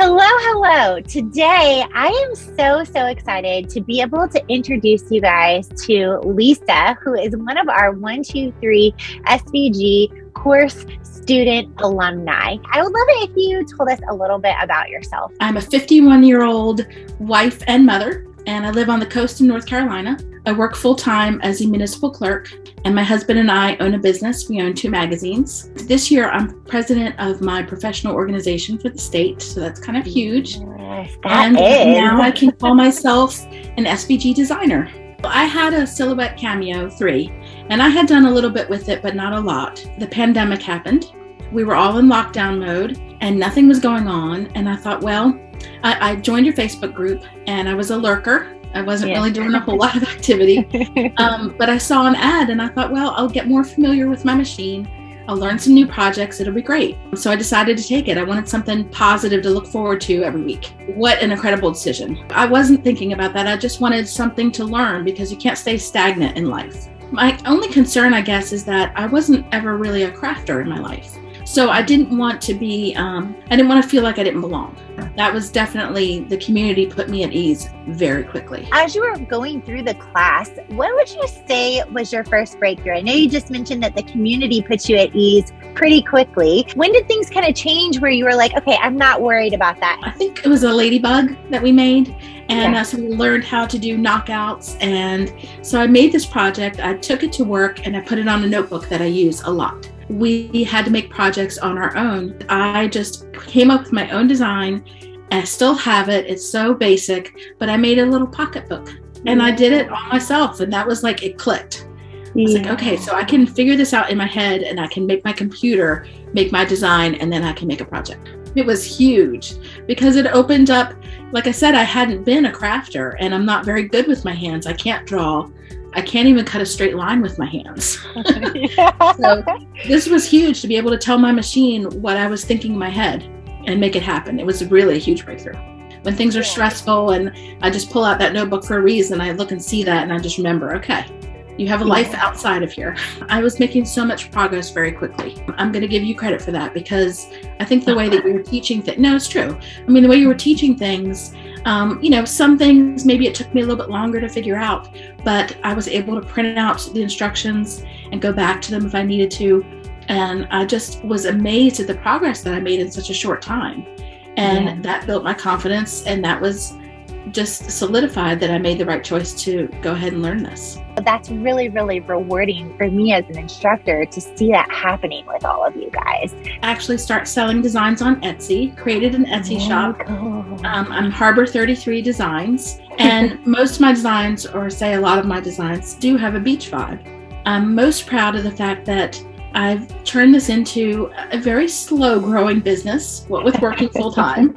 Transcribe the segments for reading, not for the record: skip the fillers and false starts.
Hello, hello. Today, I am so excited to be able to introduce you guys to Lisa, who is one of our 123 SVG course student alumni. I would love it if you told us a little bit about yourself. I'm a 51-year-old wife and mother, and I live on the coast in North Carolina. I work full-time as a municipal clerk, and my husband and I own a business. We own 2 magazines. This year, I'm president of my professional organization for the state, so that's kind of huge. Yes, and now I can call myself an SVG designer. I had a Silhouette Cameo 3, and I had done a little bit with it, but not a lot. The pandemic happened. We were all in lockdown mode, and nothing was going on, and I thought, well, I joined your Facebook group, and I was a lurker. I wasn't really doing a whole lot of activity, but I saw an ad and I thought, well, I'll get more familiar with my machine. I'll learn some new projects. It'll be great. So I decided to take it. I wanted something positive to look forward to every week. What an incredible decision. I wasn't thinking about that. I just wanted something to learn because you can't stay stagnant in life. My only concern, I guess, is that I wasn't ever really a crafter in my life. So I didn't want to be, I didn't want to feel like I didn't belong. That was definitely, the community put me at ease very quickly. As you were going through the class, what would you say was your first breakthrough? I know you just mentioned that the community puts you at ease pretty quickly. When did things kind of change where you were like, okay, I'm not worried about that? I think it was a ladybug that we made. And so we learned how to do knockouts. And so I made this project. I took it to work and I put it on a notebook that I use a lot. We had to make projects on our own. I just came up with my own design. I still have it. It's so basic, but I made a little pocketbook and I did it all myself. And that was like, it clicked. I was like, okay, so I can figure this out in my head and I can make my computer make my design and then I can make a project. It was huge because it opened up, like I said, I hadn't been a crafter and I'm not very good with my hands. I can't draw. I can't even cut a straight line with my hands. So this was huge to be able to tell my machine what I was thinking in my head and make it happen. It was really a huge breakthrough. When things are stressful and I just pull out that notebook for a reason, I look and see that and I just remember, okay, you have a life outside of here. I was making so much progress very quickly. I'm going to give you credit for that because I think the way that you were teaching things, no, it's true. I mean, the way you were teaching things, some things, maybe it took me a little bit longer to figure out, but I was able to print out the instructions and go back to them if I needed to. And I just was amazed at the progress that I made in such a short time. And that built my confidence. And that was just solidified that I made the right choice to go ahead and learn this. That's really rewarding for me as an instructor to see that happening with all of you guys. Actually start selling designs on Etsy, created an Etsy shop. I'm Harbor 33 Designs, and most of my designs, or say a lot of my designs, do have a beach vibe. I'm most proud of the fact that I've turned this into a very slow growing business, what with working full time.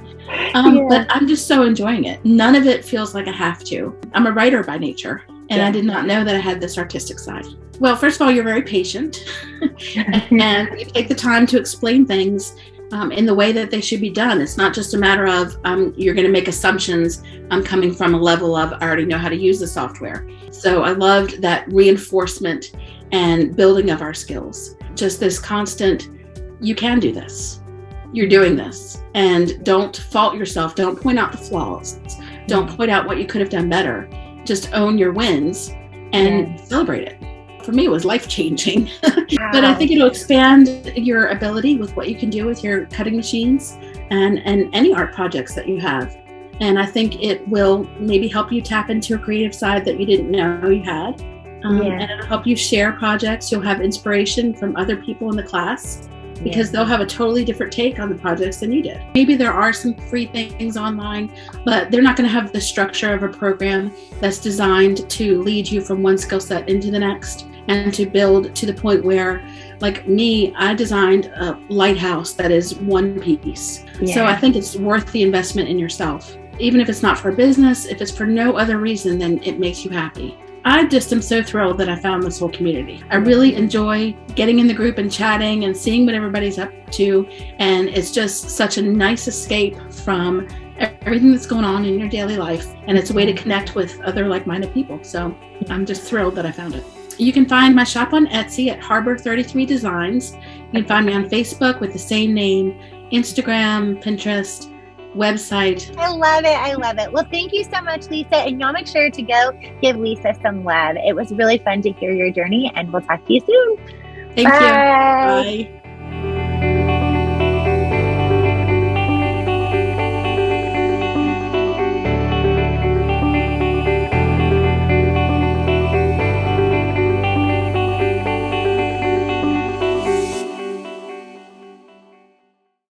But I'm just so enjoying it. None of it feels like I have to. I'm a writer by nature, and I did not know that I had this artistic side. Well, first of all, you're very patient and you take the time to explain things in the way that they should be done. It's not just a matter of you're going to make assumptions coming from a level of I already know how to use the software. So I loved that reinforcement and building of our skills. Just this constant, you can do this. You're doing this. And don't fault yourself. Don't point out the flaws. Don't point out what you could have done better. Just own your wins and celebrate it. For me, it was life-changing. But I think it'll expand your ability with what you can do with your cutting machines and any art projects that you have. And I think it will maybe help you tap into a creative side that you didn't know you had. And it'll help you share projects. You'll have inspiration from other people in the class because they'll have a totally different take on the projects than you did. Maybe there are some free things online, but they're not going to have the structure of a program that's designed to lead you from one skill set into the next and to build to the point where, like me, I designed a lighthouse that is one piece. So I think it's worth the investment in yourself. Even if it's not for a business, if it's for no other reason, then it makes you happy. I just am so thrilled that I found this whole community. I really enjoy getting in the group and chatting and seeing what everybody's up to. And it's just such a nice escape from everything that's going on in your daily life. And it's a way to connect with other like-minded people. So I'm just thrilled that I found it. You can find my shop on Etsy at Harbor 33 Designs. You can find me on Facebook with the same name, Instagram, Pinterest, website. I love it. I love it. Well, thank you so much, Lisa. And y'all make sure to go give Lisa some love. It was really fun to hear your journey, and we'll talk to you soon. Thank you. Bye.